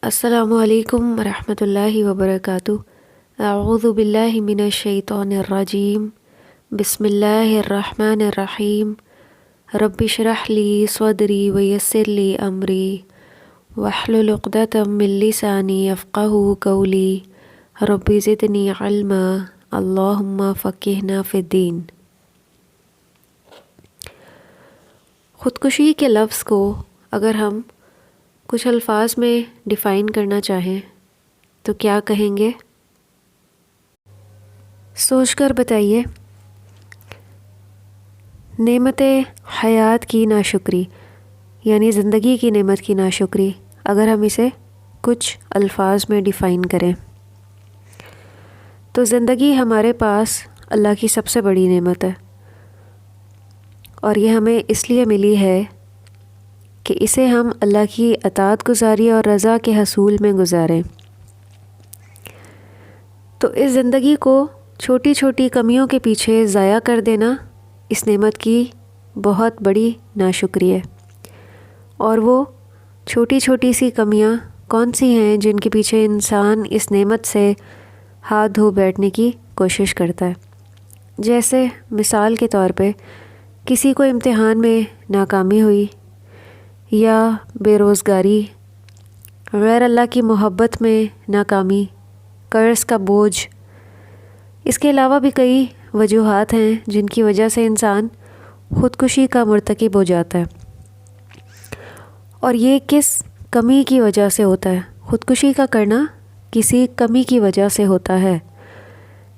السلام علیکم ورحمۃ اللہ وبرکاتہ۔ اعوذ باللہ من الشیطان الرجیم، بسم اللہ الرحمن الرحیم۔ رب اشرح لی صدری ویسر لی امری واحلل عقدۃ من لسانی یفقہوا قولی رب زدنی علما اللہم فقہنا فی الدین۔ خودکشی کے لفظ کو اگر ہم کچھ الفاظ میں ڈیفائن کرنا چاہیں تو کیا کہیں گے؟ سوچ کر بتائیے۔ نعمت حیات کی ناشکری، یعنی زندگی کی نعمت کی ناشکری، اگر ہم اسے کچھ الفاظ میں ڈیفائن کریں تو زندگی ہمارے پاس اللہ کی سب سے بڑی نعمت ہے، اور یہ ہمیں اس لیے ملی ہے کہ اسے ہم اللہ کی اطاعت گزاری اور رضا کے حصول میں گزاریں۔ تو اس زندگی کو چھوٹی چھوٹی کمیوں کے پیچھے ضائع کر دینا اس نعمت کی بہت بڑی ناشکری ہے۔ اور وہ چھوٹی چھوٹی سی کمیاں کون سی ہیں جن کے پیچھے انسان اس نعمت سے ہاتھ دھو بیٹھنے کی کوشش کرتا ہے؟ جیسے مثال کے طور پہ کسی کو امتحان میں ناکامی ہوئی، یا بے روزگاری، غیر اللہ کی محبت میں ناکامی، قرض کا بوجھ۔ اس کے علاوہ بھی کئی وجوہات ہیں جن کی وجہ سے انسان خودکشی کا مرتکب ہو جاتا ہے۔ اور یہ کس کمی کی وجہ سے ہوتا ہے؟ خودکشی کا کرنا کسی کمی کی وجہ سے ہوتا ہے۔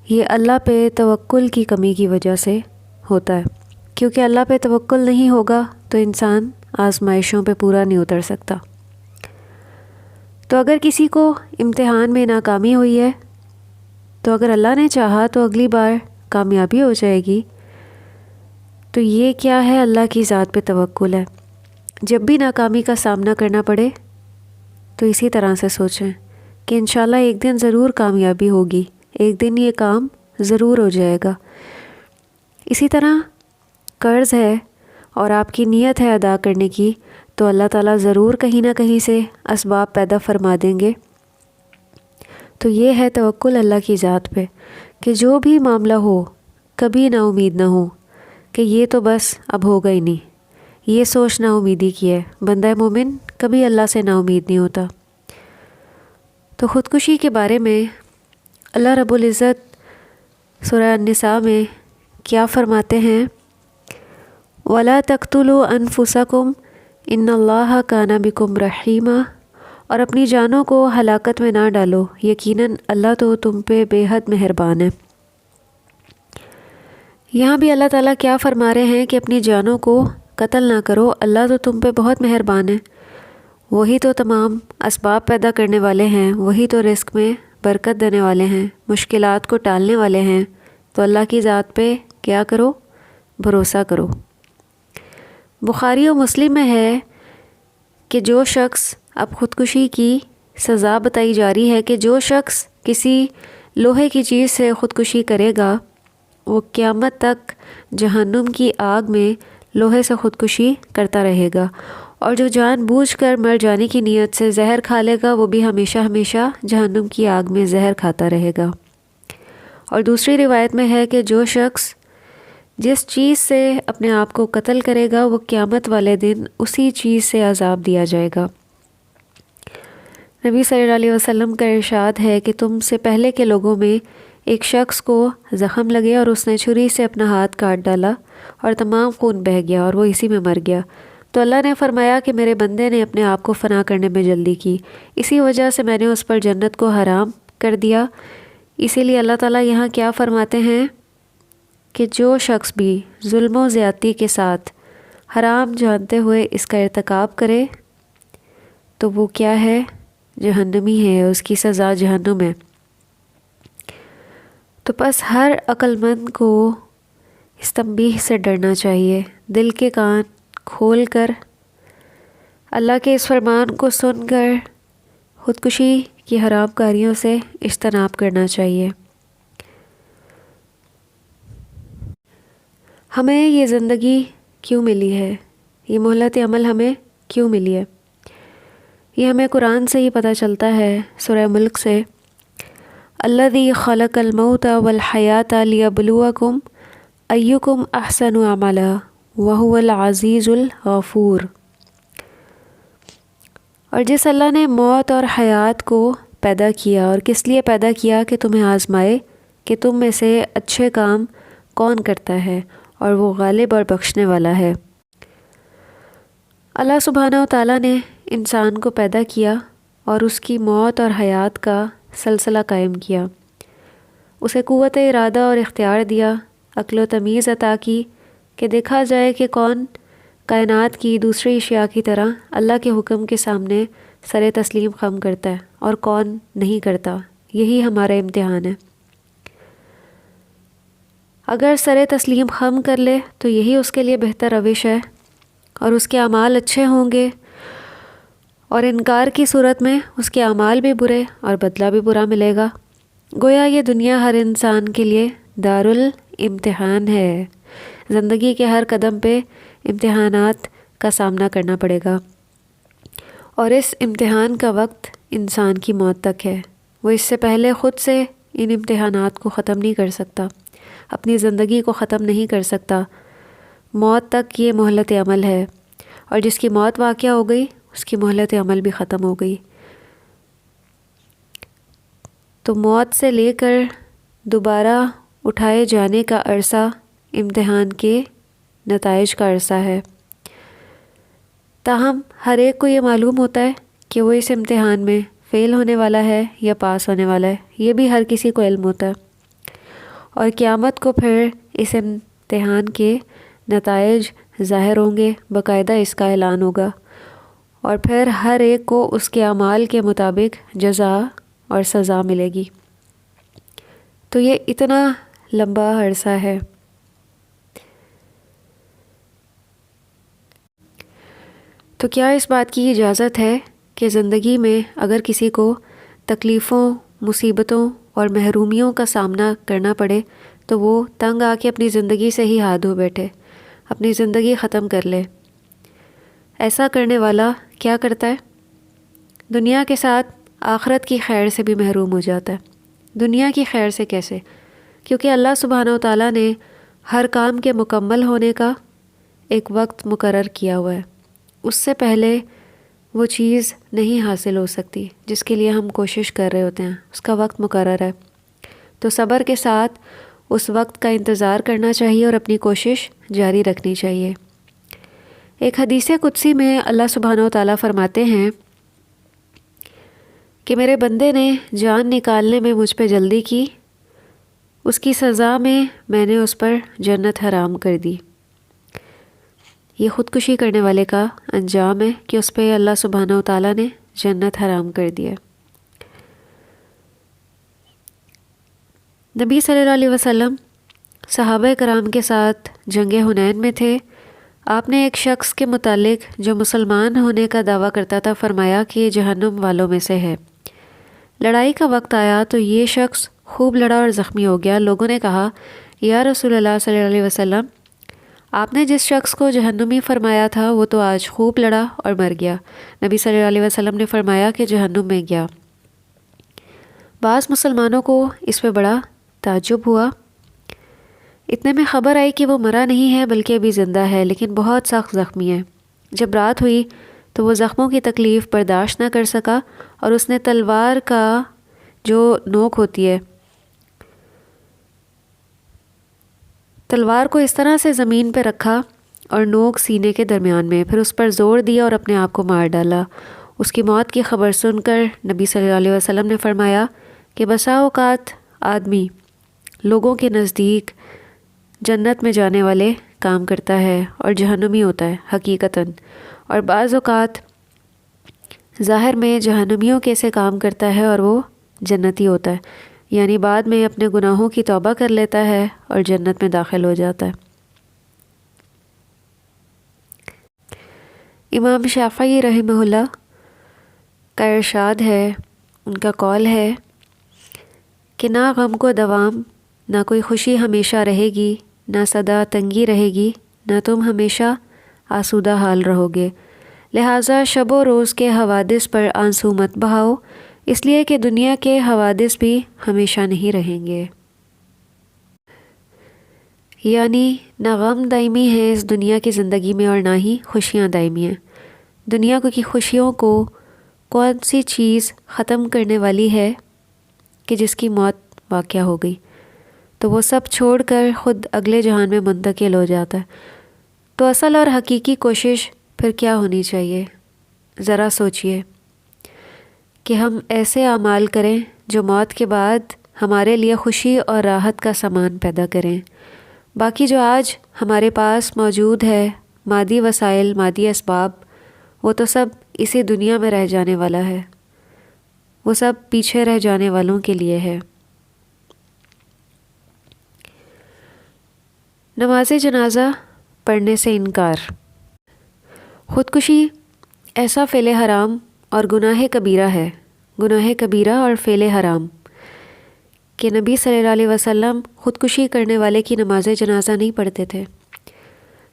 یہ اللہ پہ توکل کی کمی کی وجہ سے ہوتا ہے، کیونکہ اللہ پہ توکل نہیں ہوگا تو انسان آزمائشوں پہ پورا نہیں اتر سکتا۔ تو اگر کسی کو امتحان میں ناکامی ہوئی ہے تو اگر اللہ نے چاہا تو اگلی بار کامیابی ہو جائے گی۔ تو یہ کیا ہے؟ اللہ کی ذات پہ توکل ہے۔ جب بھی ناکامی کا سامنا کرنا پڑے تو اسی طرح سے سوچیں کہ انشاءاللہ ایک دن ضرور کامیابی ہوگی، ایک دن یہ کام ضرور ہو جائے گا۔ اسی طرح قرض ہے اور آپ کی نیت ہے ادا کرنے کی، تو اللہ تعالیٰ ضرور کہیں نہ کہیں سے اسباب پیدا فرما دیں گے۔ تو یہ ہے توکل اللہ کی ذات پہ کہ جو بھی معاملہ ہو کبھی نا امید نہ ہو کہ یہ تو بس اب ہوگا ہی نہیں۔ یہ سوچ نا امیدی کی ہے۔ بندہ مومن کبھی اللہ سے نا امید نہیں ہوتا۔ تو خودکشی کے بارے میں اللہ رب العزت سورہ النساء میں کیا فرماتے ہیں؟ وَلَا تَقْتُلُوا أَنفُسَكُمْ إِنَّ اللَّهَ كَانَ بِكُمْ رَحِيمًا، اور اپنی جانوں کو ہلاکت میں نہ ڈالو، یقیناً اللہ تو تم پہ بے حد مہربان ہے۔ یہاں بھی اللہ تعالیٰ کیا فرما رہے ہیں کہ اپنی جانوں کو قتل نہ کرو، اللہ تو تم پہ بہت مہربان ہے۔ وہی تو تمام اسباب پیدا کرنے والے ہیں، وہی تو رزق میں برکت دینے والے ہیں، مشکلات کو ٹالنے والے ہیں۔ تو اللہ کی ذات پہ کیا کرو؟ بھروسہ کرو۔ بخاری و مسلم میں ہے کہ جو شخص، اب خودکشی کی سزا بتائی جا رہی ہے کہ جو شخص کسی لوہے کی چیز سے خودکشی کرے گا وہ قیامت تک جہنم کی آگ میں لوہے سے خودکشی کرتا رہے گا، اور جو جان بوجھ کر مر جانے کی نیت سے زہر کھا لے گا وہ بھی ہمیشہ ہمیشہ جہنم کی آگ میں زہر کھاتا رہے گا۔ اور دوسری روایت میں ہے کہ جو شخص جس چیز سے اپنے آپ کو قتل کرے گا وہ قیامت والے دن اسی چیز سے عذاب دیا جائے گا۔ نبی صلی اللہ علیہ وسلم کا ارشاد ہے کہ تم سے پہلے کے لوگوں میں ایک شخص کو زخم لگے اور اس نے چھری سے اپنا ہاتھ کاٹ ڈالا اور تمام خون بہہ گیا اور وہ اسی میں مر گیا۔ تو اللہ نے فرمایا کہ میرے بندے نے اپنے آپ کو فنا کرنے میں جلدی کی، اسی وجہ سے میں نے اس پر جنت کو حرام کر دیا۔ اسی لیے اللہ تعالیٰ یہاں کیا فرماتے ہیں کہ جو شخص بھی ظلم و زیادتی کے ساتھ حرام جانتے ہوئے اس کا ارتکاب کرے تو وہ کیا ہے؟ جہنمی ہے، اس کی سزا جہنم ہے۔ تو بس ہر عقل مند کو اس تنبیہ سے ڈرنا چاہیے، دل کے کان کھول کر اللہ کے اس فرمان کو سن کر خودکشی کی حرام کاریوں سے اجتناب کرنا چاہیے۔ ہمیں یہ زندگی کیوں ملی ہے؟ یہ مہلت عمل ہمیں کیوں ملی ہے؟ یہ ہمیں قرآن سے ہی پتہ چلتا ہے، سورہ ملک سے، الذی خلق الموت والحیات لیبلوکم ایکم احسن عملا وہو العزیز الغفور۔ اور جس اللہ نے موت اور حیات کو پیدا کیا، اور کس لیے پیدا کیا؟ کہ تمہیں آزمائے کہ تم میں سے اچھے کام کون کرتا ہے، اور وہ غالب اور بخشنے والا ہے۔ اللہ سبحانہ و تعالیٰ نے انسان کو پیدا کیا اور اس کی موت اور حیات کا سلسلہ قائم کیا، اسے قوت ارادہ اور اختیار دیا، عقل و تمیز عطا کی کہ دیکھا جائے کہ کون کائنات کی دوسری اشیاء کی طرح اللہ کے حکم کے سامنے سر تسلیم خم کرتا ہے اور کون نہیں کرتا۔ یہی ہمارا امتحان ہے۔ اگر سر تسلیم خم کر لے تو یہی اس کے لیے بہتر روش ہے، اور اس کے اعمال اچھے ہوں گے، اور انکار کی صورت میں اس کے اعمال بھی برے اور بدلہ بھی برا ملے گا۔ گویا یہ دنیا ہر انسان کے لیے دارالامتحان ہے، زندگی کے ہر قدم پہ امتحانات کا سامنا کرنا پڑے گا، اور اس امتحان کا وقت انسان کی موت تک ہے۔ وہ اس سے پہلے خود سے ان امتحانات کو ختم نہیں کر سکتا، اپنی زندگی کو ختم نہیں کر سکتا۔ موت تک یہ مہلت عمل ہے، اور جس کی موت واقع ہو گئی اس کی مہلت عمل بھی ختم ہو گئی۔ تو موت سے لے کر دوبارہ اٹھائے جانے کا عرصہ امتحان کے نتائج کا عرصہ ہے۔ تاہم ہر ایک کو یہ معلوم ہوتا ہے کہ وہ اس امتحان میں فیل ہونے والا ہے یا پاس ہونے والا ہے، یہ بھی ہر کسی کو علم ہوتا ہے۔ اور قیامت کو پھر اس امتحان کے نتائج ظاہر ہوں گے، باقاعدہ اس کا اعلان ہوگا، اور پھر ہر ایک کو اس کے اعمال کے مطابق جزا اور سزا ملے گی۔ تو یہ اتنا لمبا عرصہ ہے۔ تو کیا اس بات کی اجازت ہے کہ زندگی میں اگر کسی کو تکلیفوں، مصیبتوں اور محرومیوں کا سامنا کرنا پڑے تو وہ تنگ آ کے اپنی زندگی سے ہی ہاتھ دھو بیٹھے، اپنی زندگی ختم کر لے؟ ایسا کرنے والا کیا کرتا ہے؟ دنیا کے ساتھ آخرت کی خیر سے بھی محروم ہو جاتا ہے۔ دنیا کی خیر سے کیسے؟ کیونکہ اللہ سبحانہ و تعالیٰ نے ہر کام کے مکمل ہونے کا ایک وقت مقرر کیا ہوا ہے، اس سے پہلے وہ چیز نہیں حاصل ہو سکتی جس کے لیے ہم کوشش کر رہے ہوتے ہیں، اس کا وقت مقرر ہے۔ تو صبر کے ساتھ اس وقت کا انتظار کرنا چاہیے اور اپنی کوشش جاری رکھنی چاہیے۔ ایک حدیث قدسی میں اللہ سبحانہ و تعالیٰ فرماتے ہیں کہ میرے بندے نے جان نکالنے میں مجھ پہ جلدی کی، اس کی سزا میں نے اس پر جنت حرام کر دی۔ یہ خودکشی کرنے والے کا انجام ہے کہ اس پہ اللہ سبحانہ و تعالیٰ نے جنت حرام کر دیا۔ نبی صلی اللہ علیہ وسلم صحابہ کرام کے ساتھ جنگ حنین میں تھے۔ آپ نے ایک شخص کے متعلق جو مسلمان ہونے کا دعویٰ کرتا تھا فرمایا کہ یہ جہنم والوں میں سے ہے۔ لڑائی کا وقت آیا تو یہ شخص خوب لڑا اور زخمی ہو گیا۔ لوگوں نے کہا یا رسول اللہ صلی اللہ علیہ وسلم، آپ نے جس شخص کو جہنمی فرمایا تھا وہ تو آج خوب لڑا اور مر گیا۔ نبی صلی اللہ علیہ وسلم نے فرمایا کہ جہنم میں گیا۔ بعض مسلمانوں کو اس پہ بڑا تعجب ہوا۔ اتنے میں خبر آئی کہ وہ مرا نہیں ہے بلکہ ابھی زندہ ہے، لیکن بہت سخت زخمی ہے۔ جب رات ہوئی تو وہ زخموں کی تکلیف برداشت نہ کر سکا، اور اس نے تلوار کا جو نوک ہوتی ہے، تلوار کو اس طرح سے زمین پہ رکھا اور نوک سینے کے درمیان میں، پھر اس پر زور دیا اور اپنے آپ کو مار ڈالا۔ اس کی موت کی خبر سن کر نبی صلی اللہ علیہ وسلم نے فرمایا کہ بسا اوقات آدمی لوگوں کے نزدیک جنت میں جانے والے کام کرتا ہے اور جہنمی ہوتا ہے حقیقتاً، اور بعض اوقات ظاہر میں جہنمیوں کے سے کام کرتا ہے اور وہ جنتی ہوتا ہے، یعنی بعد میں اپنے گناہوں کی توبہ کر لیتا ہے اور جنت میں داخل ہو جاتا ہے۔ امام شافعی رحمہ اللہ کا ارشاد ہے، ان کا قول ہے کہ نہ غم کو دوام، نہ کوئی خوشی ہمیشہ رہے گی، نہ صدا تنگی رہے گی، نہ تم ہمیشہ آسودہ حال رہو گے، لہٰذا شب و روز کے حوادث پر آنسو مت بہاؤ، اس لیے کہ دنیا کے حوادث بھی ہمیشہ نہیں رہیں گے۔ یعنی نہ غم دائمی ہے اس دنیا کی زندگی میں اور نہ ہی خوشیاں دائمی ہیں۔ دنیا کی خوشیوں کو کون سی چیز ختم کرنے والی ہے کہ جس کی موت واقع ہو گئی تو وہ سب چھوڑ کر خود اگلے جہان میں منتقل ہو جاتا ہے۔ تو اصل اور حقیقی کوشش پھر کیا ہونی چاہیے؟ ذرا سوچئے کہ ہم ایسے اعمال کریں جو موت کے بعد ہمارے لیے خوشی اور راحت کا سامان پیدا کریں۔ باقی جو آج ہمارے پاس موجود ہے، مادی وسائل، مادی اسباب، وہ تو سب اسی دنیا میں رہ جانے والا ہے، وہ سب پیچھے رہ جانے والوں کے لیے ہے۔ نماز جنازہ پڑھنے سے انکار۔ خودکشی ایسا فعل حرام اور گناہ کبیرہ ہے، گناہ کبیرہ اور فعل حرام، کہ نبی صلی اللہ علیہ وسلم خودکشی کرنے والے کی نماز جنازہ نہیں پڑھتے تھے۔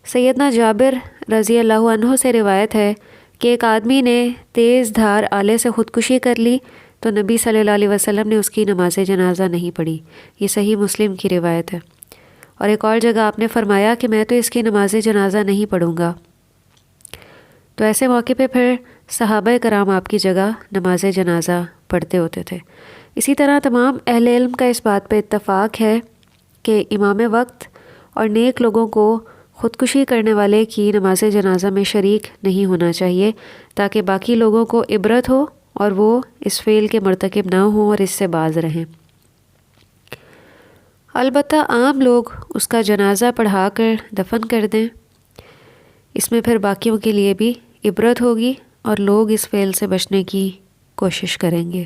سیدنا جابر رضی اللہ عنہ سے روایت ہے کہ ایک آدمی نے تیز دھار آلے سے خودکشی کر لی تو نبی صلی اللہ علیہ وسلم نے اس کی نماز جنازہ نہیں پڑھی۔ یہ صحیح مسلم کی روایت ہے۔ اور ایک اور جگہ آپ نے فرمایا کہ میں تو اس کی نماز جنازہ نہیں پڑھوں گا۔ تو ایسے موقع پہ پھر صحابہ کرام آپ کی جگہ نماز جنازہ پڑھتے ہوتے تھے۔ اسی طرح تمام اہل علم کا اس بات پہ اتفاق ہے کہ امام وقت اور نیک لوگوں کو خودکشی کرنے والے کی نماز جنازہ میں شریک نہیں ہونا چاہیے، تاکہ باقی لوگوں کو عبرت ہو اور وہ اس فعل کے مرتکب نہ ہوں اور اس سے باز رہیں۔ البتہ عام لوگ اس کا جنازہ پڑھا کر دفن کر دیں، اس میں پھر باقیوں کے لیے بھی عبرت ہوگی اور لوگ اس فعل سے بچنے کی کوشش کریں گے۔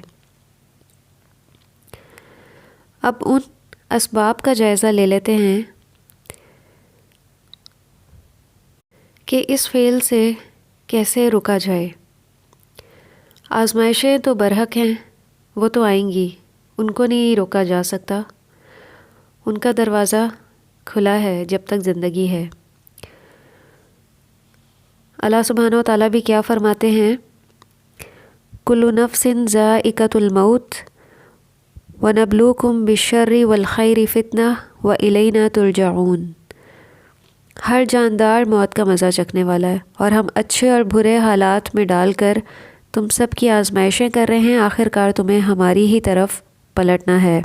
اب ان اسباب کا جائزہ لے لیتے ہیں کہ اس فعل سے کیسے رکا جائے۔ آزمائشیں تو برحق ہیں، وہ تو آئیں گی، ان کو نہیں روکا جا سکتا، ان کا دروازہ کھلا ہے جب تک زندگی ہے۔ اللہ سبحانہ و تعالیٰ بھی کیا فرماتے ہیں؟ کل نفس ذائقۃ الموت وَنَبْلُوكُمْ بِالشَّرِّ وَالْخَيْرِ فِتْنَةً وَإِلَيْنَا تُرْجَعُونَ۔ ہر جاندار موت کا مزہ چکھنے والا ہے اور ہم اچھے اور برے حالات میں ڈال کر تم سب کی آزمائشیں کر رہے ہیں، آخر کار تمہیں ہماری ہی طرف پلٹنا ہے۔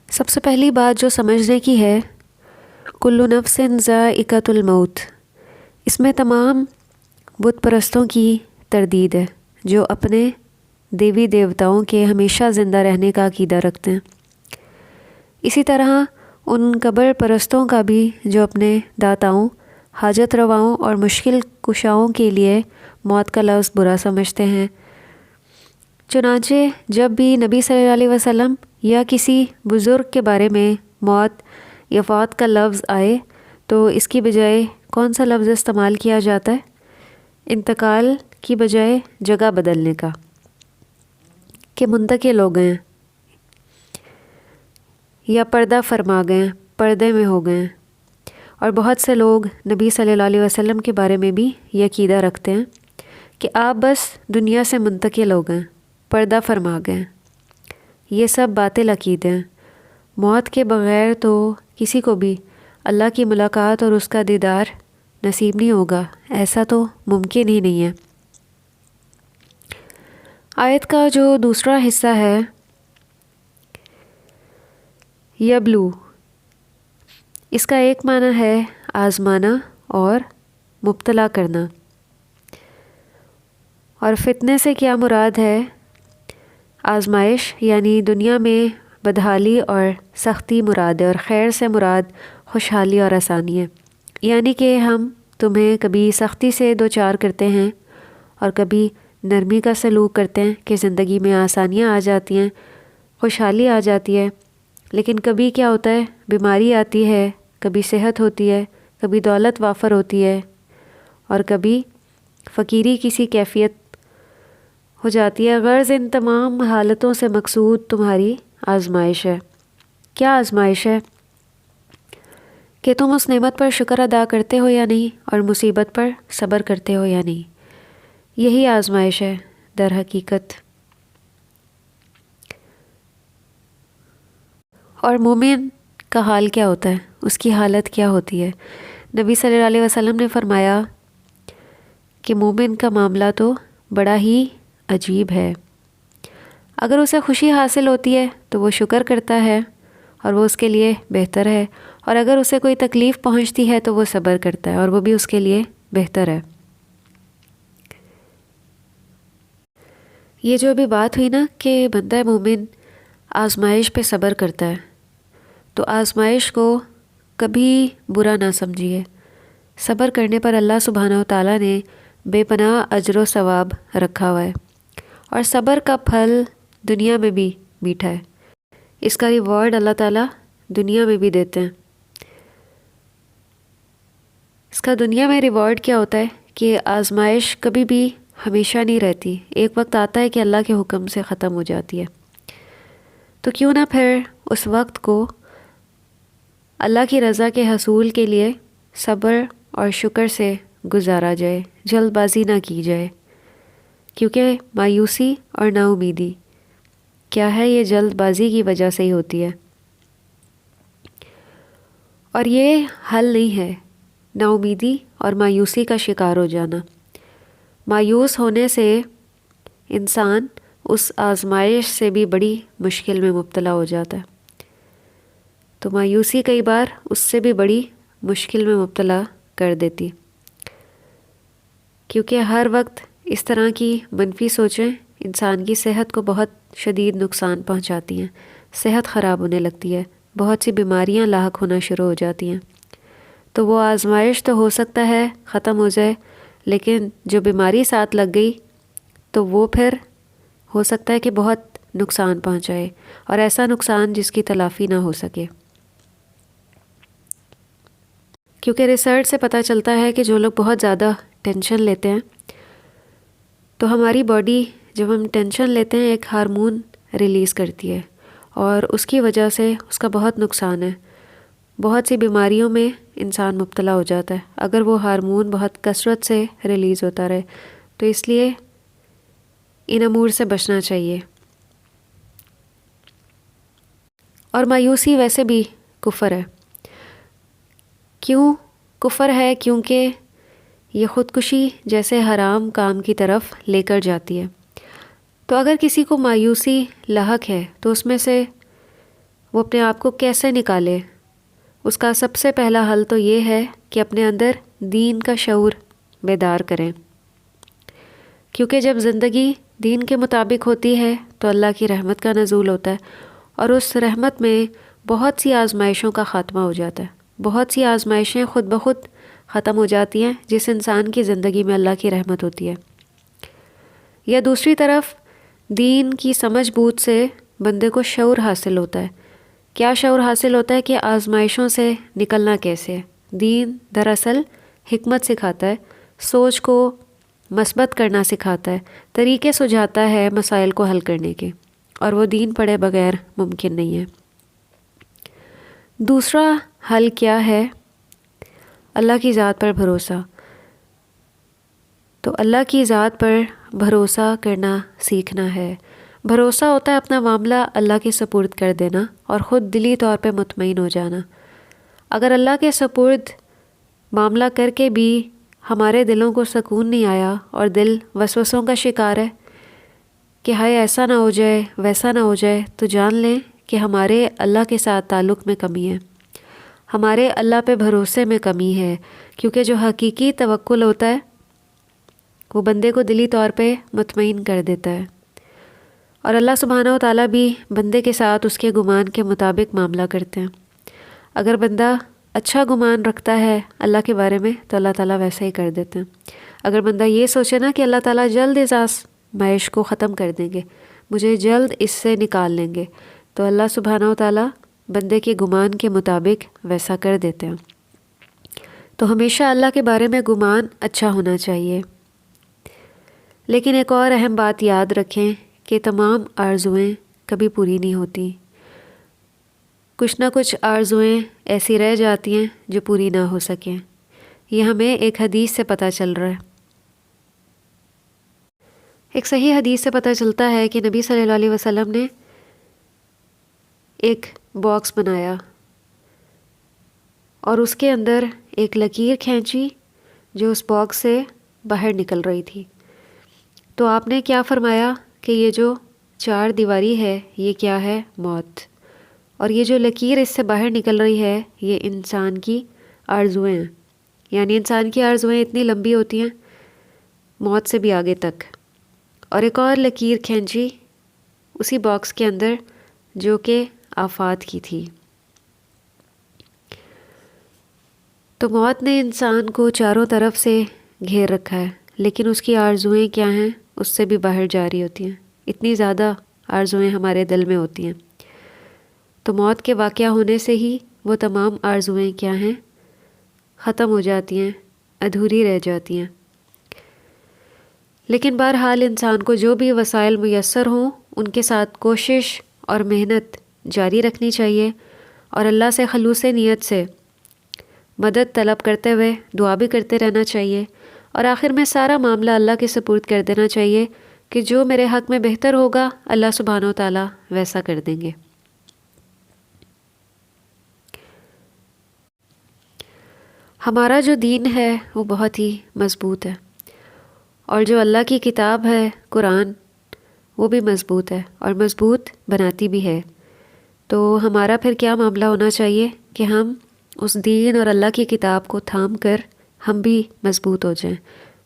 سب سے پہلی بات جو سمجھنے کی ہے، کل نفس ذائقۃ الموت، اس میں تمام بت پرستوں کی تردید ہے جو اپنے دیوی دیوتاؤں کے ہمیشہ زندہ رہنے کا عقیدہ رکھتے ہیں۔ اسی طرح ان قبر پرستوں کا بھی جو اپنے داتاؤں، حاجت رواؤں اور مشکل کشاؤں کے لیے موت کا لفظ برا سمجھتے ہیں۔ چنانچہ جب بھی نبی صلی اللہ علیہ وسلم یا کسی بزرگ کے بارے میں موت یا فوت کا لفظ آئے تو اس کی بجائے کون سا لفظ استعمال کیا جاتا ہے؟ انتقال کی بجائے جگہ بدلنے کا، کہ منتقل ہو گئے یا پردہ فرما گئے، پردے میں ہو گئے۔ اور بہت سے لوگ نبی صلی اللہ علیہ وسلم کے بارے میں بھی یہ عقیدہ رکھتے ہیں کہ آپ بس دنیا سے منتقل ہو گئے، پردہ فرما گئے۔ یہ سب باطل عقیدے ہیں۔ موت کے بغیر تو کسی کو بھی اللہ کی ملاقات اور اس کا دیدار نصیب نہیں ہوگا، ایسا تو ممکن ہی نہیں ہے۔ آیت کا جو دوسرا حصہ ہے یبلو، اس کا ایک معنی ہے آزمانا اور مبتلا کرنا، اور فتنے سے کیا مراد ہے؟ آزمائش، یعنی دنیا میں بدحالی اور سختی مراد ہے، اور خیر سے مراد خوشحالی اور آسانی ہے۔ یعنی کہ ہم تمہیں کبھی سختی سے دوچار کرتے ہیں اور کبھی نرمی کا سلوک کرتے ہیں کہ زندگی میں آسانیاں آ جاتی ہیں، خوشحالی آ جاتی ہے، لیکن کبھی کیا ہوتا ہے؟ بیماری آتی ہے، کبھی صحت ہوتی ہے، کبھی دولت وافر ہوتی ہے، اور کبھی فقیری کسی کیفیت ہو جاتی ہے۔ غرض ان تمام حالتوں سے مقصود تمہاری آزمائش ہے۔ کیا آزمائش ہے؟ کہ تم اس نعمت پر شکر ادا کرتے ہو یا نہیں، اور مصیبت پر صبر کرتے ہو یا نہیں۔ یہی آزمائش ہے در حقیقت۔ اور مومن کا حال کیا ہوتا ہے، اس کی حالت کیا ہوتی ہے؟ نبی صلی اللہ علیہ وسلم نے فرمایا کہ مومن کا معاملہ تو بڑا ہی عجیب ہے۔ اگر اسے خوشی حاصل ہوتی ہے تو وہ شکر کرتا ہے اور وہ اس کے لیے بہتر ہے، اور اگر اسے کوئی تکلیف پہنچتی ہے تو وہ صبر کرتا ہے اور وہ بھی اس کے لیے بہتر ہے۔ یہ جو ابھی بات ہوئی نا کہ بندہ مومن آزمائش پہ صبر کرتا ہے، تو آزمائش کو کبھی برا نہ سمجھیے۔ صبر کرنے پر اللہ سبحانہ و تعالیٰ نے بے پناہ اجر و ثواب رکھا ہوا ہے، اور صبر کا پھل دنیا میں بھی میٹھا ہے۔ اس کا ریوارڈ اللہ تعالیٰ دنیا میں بھی دیتے ہیں۔ اس کا دنیا میں ریوارڈ کیا ہوتا ہے کہ آزمائش کبھی بھی ہمیشہ نہیں رہتی، ایک وقت آتا ہے کہ اللہ کے حکم سے ختم ہو جاتی ہے۔ تو کیوں نہ پھر اس وقت کو اللہ کی رضا کے حصول کے لیے صبر اور شکر سے گزارا جائے، جلد بازی نہ کی جائے، کیونکہ مایوسی اور نا امیدی کیا ہے، یہ جلد بازی کی وجہ سے ہی ہوتی ہے، اور یہ حل نہیں ہے نا امیدی اور مایوسی کا شکار ہو جانا۔ مایوس ہونے سے انسان اس آزمائش سے بھی بڑی مشکل میں مبتلا ہو جاتا ہے، تو مایوسی کئی بار اس سے بھی بڑی مشکل میں مبتلا کر دیتی، کیونکہ ہر وقت اس طرح کی منفی سوچیں انسان کی صحت کو بہت شدید نقصان پہنچاتی ہیں، صحت خراب ہونے لگتی ہے، بہت سی بیماریاں لاحق ہونا شروع ہو جاتی ہیں۔ تو وہ آزمائش تو ہو سکتا ہے ختم ہو جائے، لیکن جو بیماری ساتھ لگ گئی تو وہ پھر ہو سکتا ہے کہ بہت نقصان پہنچائے، اور ایسا نقصان جس کی تلافی نہ ہو سکے۔ کیونکہ ریسرچ سے پتہ چلتا ہے کہ جو لوگ بہت زیادہ ٹینشن لیتے ہیں، تو ہماری باڈی جب ہم ٹینشن لیتے ہیں ایک ہارمون ریلیز کرتی ہے، اور اس کی وجہ سے اس کا بہت نقصان ہے، بہت سی بیماریوں میں انسان مبتلا ہو جاتا ہے اگر وہ ہارمون بہت کثرت سے ریلیز ہوتا رہے۔ تو اس لیے ان امور سے بچنا چاہیے۔ اور مایوسی ویسے بھی کفر ہے۔ کیوں کفر ہے؟ کیونکہ یہ خودکشی جیسے حرام کام کی طرف لے کر جاتی ہے۔ تو اگر کسی کو مایوسی لاحق ہے تو اس میں سے وہ اپنے آپ کو کیسے نکالے؟ اس کا سب سے پہلا حل تو یہ ہے کہ اپنے اندر دین کا شعور بیدار کریں، کیونکہ جب زندگی دین کے مطابق ہوتی ہے تو اللہ کی رحمت کا نزول ہوتا ہے، اور اس رحمت میں بہت سی آزمائشوں کا خاتمہ ہو جاتا ہے، بہت سی آزمائشیں خود بخود ختم ہو جاتی ہیں جس انسان کی زندگی میں اللہ کی رحمت ہوتی ہے۔ یا دوسری طرف دین کی سمجھ بوجھ سے بندے کو شعور حاصل ہوتا ہے۔ کیا شعور حاصل ہوتا ہے کہ آزمائشوں سے نکلنا کیسے ہے؟ دین دراصل حکمت سکھاتا ہے، سوچ کو مثبت کرنا سکھاتا ہے، طریقے سجھاتا ہے مسائل کو حل کرنے کے، اور وہ دین پڑھے بغیر ممکن نہیں ہے۔ دوسرا حل کیا ہے؟ اللہ کی ذات پر بھروسہ۔ تو اللہ کی ذات پر بھروسہ کرنا سیکھنا ہے۔ بھروسہ ہوتا ہے اپنا معاملہ اللہ کے سپرد کر دینا اور خود دلی طور پہ مطمئن ہو جانا۔ اگر اللہ کے سپرد معاملہ کر کے بھی ہمارے دلوں کو سکون نہیں آیا اور دل وسوسوں کا شکار ہے کہ ہائے ایسا نہ ہو جائے ویسا نہ ہو جائے، تو جان لیں کہ ہمارے اللہ کے ساتھ تعلق میں کمی ہے، ہمارے اللہ پہ بھروسے میں کمی ہے، کیونکہ جو حقیقی توکل ہوتا ہے وہ بندے کو دلی طور پہ مطمئن کر دیتا ہے، اور اللہ سبحانہ و تعالیٰ بھی بندے کے ساتھ اس کے گمان کے مطابق معاملہ کرتے ہیں۔ اگر بندہ اچھا گمان رکھتا ہے اللہ کے بارے میں تو اللہ تعالیٰ ویسا ہی کر دیتے ہیں۔ اگر بندہ یہ سوچے نا کہ اللہ تعالیٰ جلد اس آزمائش کو ختم کر دیں گے، مجھے جلد اس سے نکال لیں گے، تو اللہ سبحانہ و تعالیٰ بندے کے گمان کے مطابق ویسا کر دیتے ہیں۔ تو ہمیشہ اللہ کے بارے میں گمان اچھا ہونا چاہیے۔ لیکن ایک اور اہم بات یاد رکھیں کہ تمام آرزوئیں کبھی پوری نہیں ہوتی۔ کچھ نہ کچھ آرزوئیں ایسی رہ جاتی ہیں جو پوری نہ ہو سکیں. یہ ہمیں ایک حدیث سے پتہ چل رہا ہے. ایک صحیح حدیث سے پتہ چلتا ہے کہ نبی صلی اللہ علیہ وسلم نے ایک باکس بنایا اور اس کے اندر ایک لکیر کھینچی جو اس باکس سے باہر نکل رہی تھی. تو آپ نے کیا فرمایا کہ یہ جو 4 دیواری ہے یہ کیا ہے؟ موت. اور یہ جو لکیر اس سے باہر نکل رہی ہے یہ انسان کی آرزوئیں ہیں. یعنی انسان کی آرزوئیں اتنی لمبی ہوتی ہیں موت سے بھی آگے تک. اور ایک اور لکیر کھینچی اسی باکس کے اندر جو کہ آفات کی تھی. تو موت نے انسان کو چاروں طرف سے گھیر رکھا ہے، لیکن اس کی آرزوئیں کیا ہیں؟ اس سے بھی باہر جا رہی ہوتی ہیں. اتنی زیادہ آرزوئیں ہمارے دل میں ہوتی ہیں. تو موت کے واقعہ ہونے سے ہی وہ تمام آرزوئیں کیا ہیں؟ ختم ہو جاتی ہیں، ادھوری رہ جاتی ہیں. لیکن بہرحال انسان کو جو بھی وسائل میسر ہوں ان کے ساتھ کوشش اور محنت جاری رکھنی چاہیے، اور اللہ سے خلوص نیت سے مدد طلب کرتے ہوئے دعا بھی کرتے رہنا چاہیے، اور آخر میں سارا معاملہ اللہ کے سپرد کر دینا چاہیے کہ جو میرے حق میں بہتر ہوگا اللہ سبحانہ و تعالیٰ ویسا کر دیں گے. ہمارا جو دین ہے وہ بہت ہی مضبوط ہے، اور جو اللہ کی کتاب ہے قرآن وہ بھی مضبوط ہے اور مضبوط بناتی بھی ہے. تو ہمارا پھر کیا معاملہ ہونا چاہیے کہ ہم اس دین اور اللہ کی کتاب کو تھام کر ہم بھی مضبوط ہو جائیں،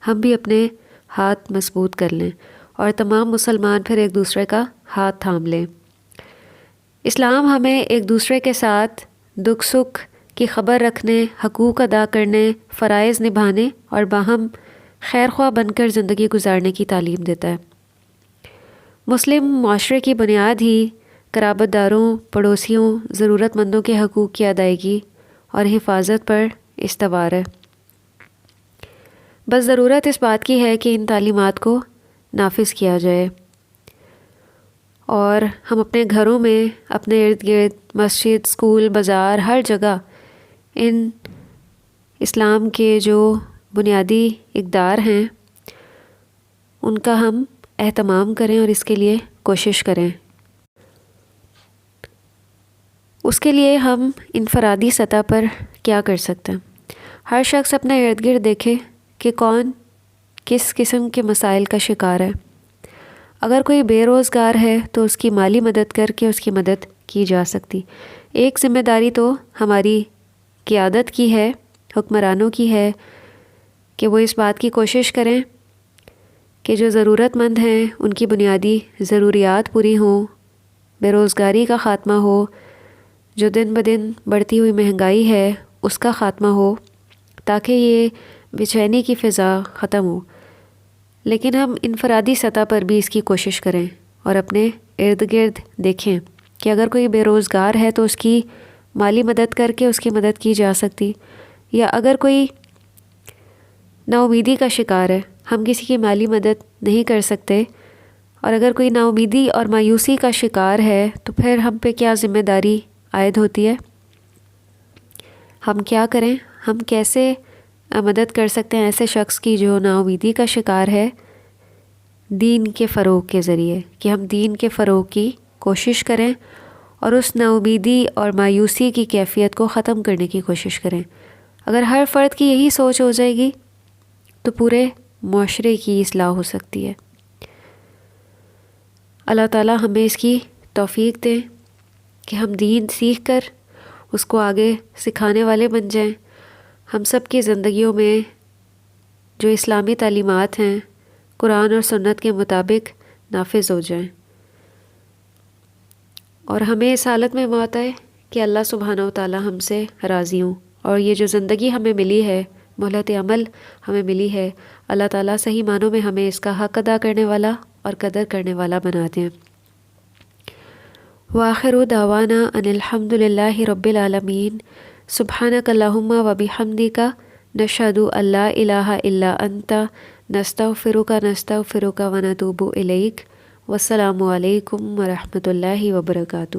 ہم بھی اپنے ہاتھ مضبوط کر لیں، اور تمام مسلمان پھر ایک دوسرے کا ہاتھ تھام لیں. اسلام ہمیں ایک دوسرے کے ساتھ دکھ سکھ کی خبر رکھنے، حقوق ادا کرنے، فرائض نبھانے اور باہم خیر خواہ بن کر زندگی گزارنے کی تعلیم دیتا ہے. مسلم معاشرے کی بنیاد ہی قرابت داروں، پڑوسیوں، ضرورت مندوں کے حقوق کی ادائیگی اور حفاظت پر استوار ہے. بس ضرورت اس بات کی ہے کہ ان تعلیمات کو نافذ کیا جائے، اور ہم اپنے گھروں میں، اپنے ارد گرد، مسجد، اسکول، بازار، ہر جگہ ان اسلام کے جو بنیادی اقدار ہیں ان کا ہم اہتمام کریں اور اس کے لیے کوشش کریں. اس کے لیے ہم انفرادی سطح پر کیا کر سکتے ہیں؟ ہر شخص اپنے ارد گرد دیکھے کہ کون کس قسم کے مسائل کا شکار ہے. اگر کوئی بے روزگار ہے تو اس کی مالی مدد کر کے اس کی مدد کی جا سکتی. ایک ذمہ داری تو ہماری قیادت کی ہے، حکمرانوں کی ہے، کہ وہ اس بات کی کوشش کریں کہ جو ضرورت مند ہیں ان کی بنیادی ضروریات پوری ہوں، بے روزگاری کا خاتمہ ہو، جو دن بدن بڑھتی ہوئی مہنگائی ہے اس کا خاتمہ ہو، تاکہ یہ بے چینی کی فضا ختم ہو. لیکن ہم انفرادی سطح پر بھی اس کی کوشش کریں اور اپنے ارد گرد دیکھیں کہ اگر کوئی بے روزگار ہے تو اس کی مالی مدد کر کے اس کی مدد کی جا سکتی، یا اگر کوئی نا امیدی کا شکار ہے، ہم کسی کی مالی مدد نہیں کر سکتے، اور اگر کوئی نا امیدی اور مایوسی کا شکار ہے تو پھر ہم پہ کیا ذمہ داری عائد ہوتی ہے؟ ہم کیا کریں؟ ہم کیسے مدد کر سکتے ہیں ایسے شخص کی جو نا امیدی کا شکار ہے؟ دین کے فروغ کے ذریعے، کہ ہم دین کے فروغ کی کوشش کریں اور اس نا امیدی اور مایوسی کی کیفیت کو ختم کرنے کی کوشش کریں. اگر ہر فرد کی یہی سوچ ہو جائے گی تو پورے معاشرے کی اصلاح ہو سکتی ہے. اللہ تعالیٰ ہمیں اس کی توفیق دے کہ ہم دین سیکھ کر اس کو آگے سکھانے والے بن جائیں. ہم سب کی زندگیوں میں جو اسلامی تعلیمات ہیں قرآن اور سنت کے مطابق نافذ ہو جائیں، اور ہمیں اس حالت میں موت آئے کہ اللہ سبحانہ و تعالیٰ ہم سے راضی ہوں، اور یہ جو زندگی ہمیں ملی ہے، مہلت عمل ہمیں ملی ہے، اللہ تعالیٰ صحیح معنوں میں ہمیں اس کا حق ادا کرنے والا اور قدر کرنے والا بنا دیں. وآخر دعوانا ان الحمد للہ رب العالمین. سبحانک اللہم و بحمدک نشہد ان لا الہ الا انت نستغفرک ونتوب الیک. والسلام علیکم ورحمۃ اللہ وبرکاتہ.